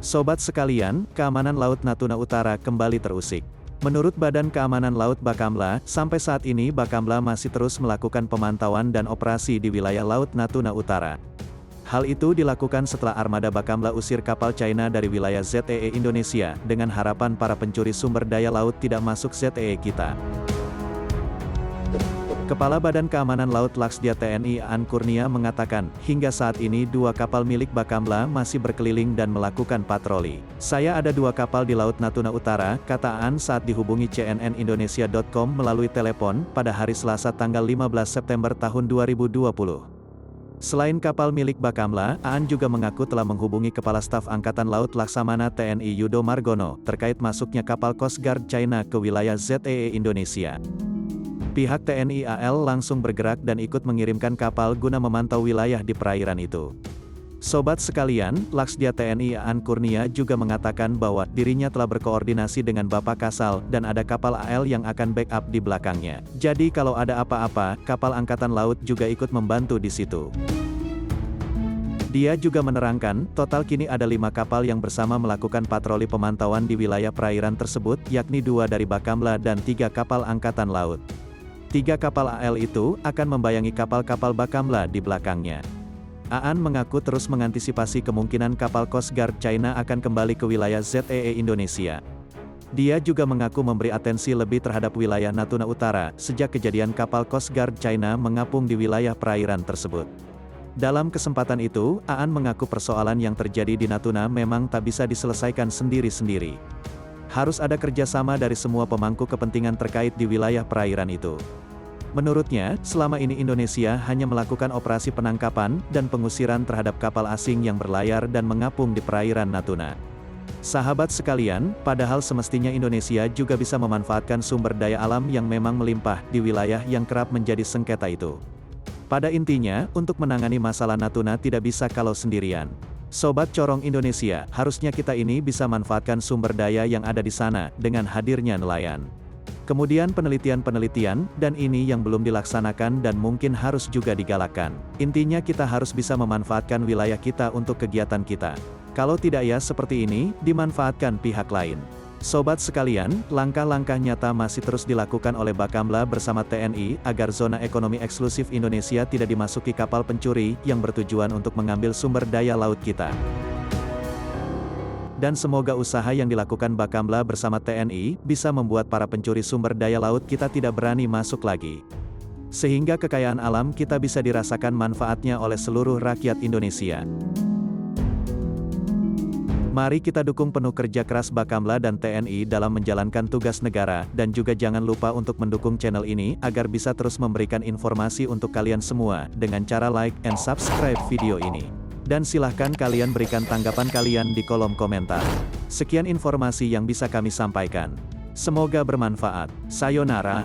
Sobat sekalian, keamanan Laut Natuna Utara kembali terusik. Menurut Badan Keamanan Laut Bakamla, sampai saat ini Bakamla masih terus melakukan pemantauan dan operasi di wilayah Laut Natuna Utara. Hal itu dilakukan setelah armada Bakamla usir kapal China dari wilayah ZEE Indonesia, dengan harapan para pencuri sumber daya laut tidak masuk ZEE kita. Kepala Badan Keamanan Laut Laksdia TNI Aan Kurnia mengatakan, hingga saat ini 2 kapal milik Bakamla masih berkeliling dan melakukan patroli. Saya ada 2 kapal di Laut Natuna Utara, kata Aan saat dihubungi cnnindonesia.com melalui telepon, pada hari Selasa tanggal 15 September tahun 2020. Selain kapal milik Bakamla, Aan juga mengaku telah menghubungi Kepala Staf Angkatan Laut Laksamana TNI Yudo Margono, terkait masuknya kapal Coast Guard China ke wilayah ZEE Indonesia. Pihak TNI AL langsung bergerak dan ikut mengirimkan kapal guna memantau wilayah di perairan itu. Sobat sekalian, Laksdia TNI Aan Kurnia juga mengatakan bahwa dirinya telah berkoordinasi dengan Bapak Kasal dan ada kapal AL yang akan backup di belakangnya. Jadi kalau ada apa-apa, kapal Angkatan Laut juga ikut membantu di situ. Dia juga menerangkan, total kini ada 5 kapal yang bersama melakukan patroli pemantauan di wilayah perairan tersebut, yakni 2 dari Bakamla dan 3 kapal Angkatan Laut. 3 kapal AL itu akan membayangi kapal-kapal Bakamla di belakangnya. Aan mengaku terus mengantisipasi kemungkinan kapal Coast Guard China akan kembali ke wilayah ZEE Indonesia. Dia juga mengaku memberi atensi lebih terhadap wilayah Natuna Utara, sejak kejadian kapal Coast Guard China mengapung di wilayah perairan tersebut. Dalam kesempatan itu, Aan mengaku persoalan yang terjadi di Natuna memang tak bisa diselesaikan sendiri-sendiri. Harus ada kerjasama dari semua pemangku kepentingan terkait di wilayah perairan itu. Menurutnya, selama ini Indonesia hanya melakukan operasi penangkapan dan pengusiran terhadap kapal asing yang berlayar dan mengapung di perairan Natuna. Sahabat sekalian, padahal semestinya Indonesia juga bisa memanfaatkan sumber daya alam yang memang melimpah di wilayah yang kerap menjadi sengketa itu. Pada intinya, untuk menangani masalah Natuna tidak bisa kalau sendirian. Sobat Corong Indonesia, harusnya kita ini bisa manfaatkan sumber daya yang ada di sana, dengan hadirnya nelayan. Kemudian penelitian-penelitian, dan ini yang belum dilaksanakan dan mungkin harus juga digalakkan. Intinya kita harus bisa memanfaatkan wilayah kita untuk kegiatan kita. Kalau tidak ya seperti ini, dimanfaatkan pihak lain. Sobat sekalian, langkah-langkah nyata masih terus dilakukan oleh Bakamla bersama TNI, agar zona ekonomi eksklusif Indonesia tidak dimasuki kapal pencuri, yang bertujuan untuk mengambil sumber daya laut kita. Dan semoga usaha yang dilakukan Bakamla bersama TNI, bisa membuat para pencuri sumber daya laut kita tidak berani masuk lagi. Sehingga kekayaan alam kita bisa dirasakan manfaatnya oleh seluruh rakyat Indonesia. Mari kita dukung penuh kerja keras Bakamla dan TNI dalam menjalankan tugas negara, dan juga jangan lupa untuk mendukung channel ini, agar bisa terus memberikan informasi untuk kalian semua, dengan cara like and subscribe video ini. Dan silahkan kalian berikan tanggapan kalian di kolom komentar. Sekian informasi yang bisa kami sampaikan. Semoga bermanfaat. Sayonara.